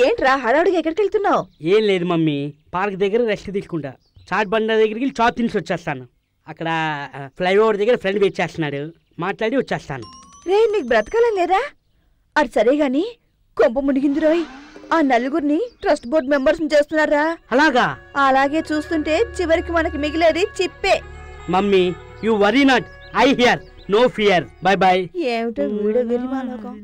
ఏంట్రా హడావుడిగా ఎక్కడికి వెళ్తున్నావు? ఏం లేదు మమ్మీ, పార్క్ దగ్గర రెస్ట్ తీసుకుంటా. చాట్ బండ దగ్గరికి వెళ్ళి చాట్ తినిసి వచ్చేస్తాను. అక్కడ ఫ్లైఓవర్ దగ్గర ఫ్రెండ్ వెయిట్ చేస్తున్నాడు, మాట్లాడి వచ్చేస్తాను. రే నీకు బ్రతకాలని లేదా? అది సరే గాని కొంప మునిగింది రోయ్. ఆ నలుగురిని ట్రస్ట్ బోర్డ్ మెంబర్స్ చేస్తున్నారా? అలాగా? అలాగే చూస్తుంటే చివరికి మనకి మిగిలేది చిప్పే. Mummy you worry not, I here, no fear, bye bye. ఏమిటో వీడియో వెరిమాలోకం.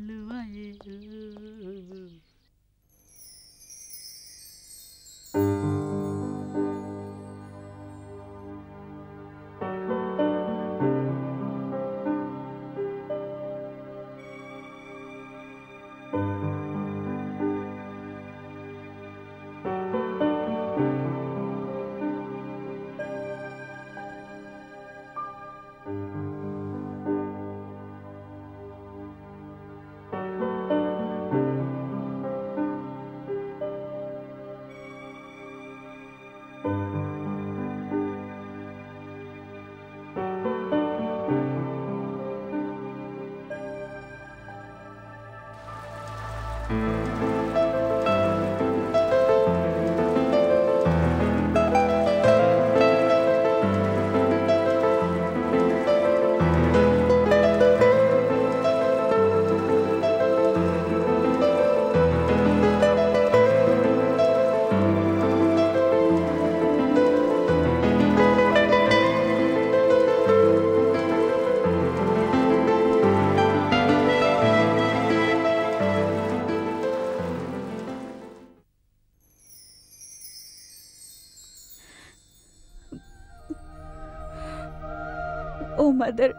ఓ మదర్,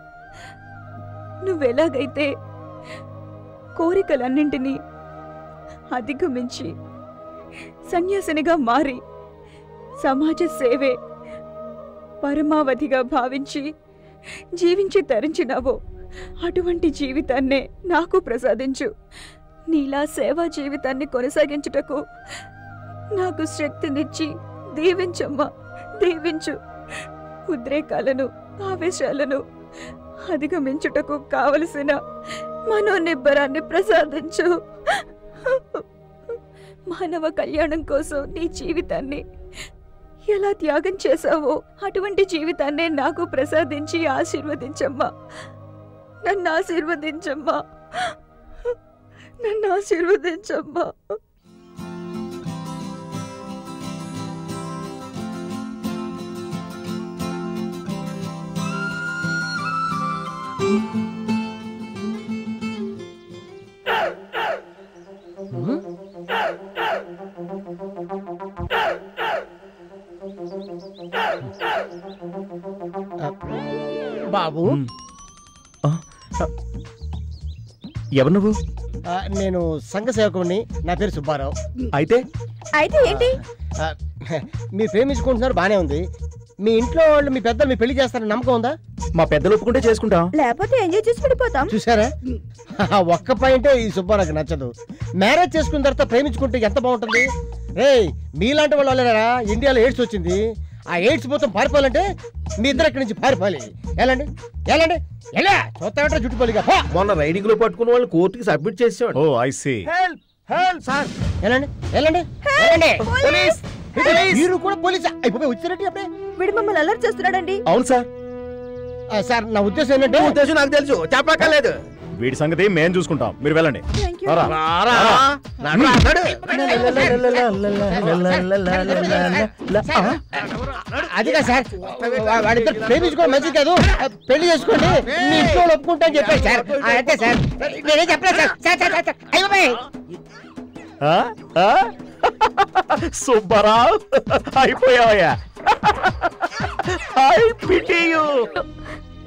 నువ్వెలాగైతే కోరికలన్నింటినీ అధిగమించి సన్యాసినిగా మారి సమాజ సేవే పరమావధిగా భావించి జీవించి తరించినావో అటువంటి జీవితాన్నే నాకు ప్రసాదించు. నీలా సేవా జీవితాన్ని కొనసాగించుటకు నాకు శక్తినిచ్చి దీవించమ్మా, దీవించు. ఉద్రేకాలను, ఆవేశాలను అధిగమించుటకు కావలసిన మనోనిబ్బరాన్ని ప్రసాదించు. మానవ కళ్యాణం కోసం నీ జీవితాన్ని ఎలా త్యాగం చేశావో అటువంటి జీవితాన్నే నాకు ప్రసాదించి ఆశీర్వదించమ్మా. నన్ను ఆశీర్వదించమ్మా, నన్ను ఆశీర్వదించమ్మా. బాబు, ఎవరు నువ్వు? నేను సంఘ సేవకుడిని. నా పేరు సుబ్బారావు. అయితే అయితే ఏంటి? మీరు ప్రేమించుకుంటున్నారు, బానే ఉంది. మీ ఇంట్లో వాళ్ళు, మీ పెద్దలు మీ పెళ్లి చేస్తారని నమ్మకం ఉందా? మా పెద్దలు ఒప్పుకుంటే చేసుకుంటాం, లేకపోతే ఎంజాయ్ చేసి పడిపోతాం. చూసారా, ఒక్క పాయింటే ఈ సుబ్బారావుకి నచ్చదు. మ్యారేజ్ చేసుకున్న తర్వాత ప్రేమించుకుంటే ఎంత బాగుంటుంది. రే, మీలాంటి వాళ్ళు వాళ్ళరా ఇండియాలో ఎయిడ్స్ వచ్చింది. ఆ ఎయిడ్స్ మొత్తం పారిపోవాలంటే మీ ఇద్దరు ఇక్కడి నుంచి పారిపోవాలి. ఎలాండి ఎలాండి ఎలా చూస్తామంటే చుట్టుపల్లిగా. మొన్న రైడింగ్ లో పట్టుకున్న వాళ్ళు కోర్టుకి సబ్మిట్ చేసేవాడు. ఓ ఐ సీ. సార్ ఎలాండి ఎలాండి పోలీస్, మీరు కూడా పోలీస్ అయిపోయి వచ్చినట్టు అప్పుడే. వీడు మమ్మల్ని అలర్ట్ చేస్తున్నాడండి. అవును సార్. సార్ నా ఉద్దేశం ఏంటంటే, ఉద్దేశం నాకు తెలుసు, చెప్పక్కర్లేదు. వీడి సంగతి మేం చూసుకుంటాం, మీరు వెళ్ళండి. అదిగా సార్, వాడిద్దరు ప్రేమించుకోవడం మంచిది కాదు, పెళ్లి చేసుకోండి, మీ ఇంట్లో ఒప్పుకుంటా అని చెప్పారు సార్. అంతే సార్, నేనే చెప్పలేదు సార్. సుబ్బారావు అయిపోయావయ్యా.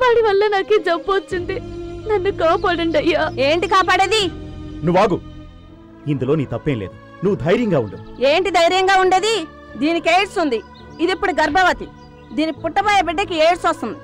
వాడి వల్ల నాకే జబ్బు వచ్చింది, నన్ను కాపాడండి అయ్యా. ఏంటి కాపాడేది? నువ్వాగు, ఇందులో నీ తప్పేం లేదు, నువ్వు ధైర్యంగా ఉండు. ఏంటి ధైర్యంగా ఉండేది? దీనికి ఎయిడ్స్ ఉంది, ఇది ఇప్పుడు గర్భవతి, దీని పుట్టబోయే బిడ్డకి ఎయిడ్స్ వస్తుంది.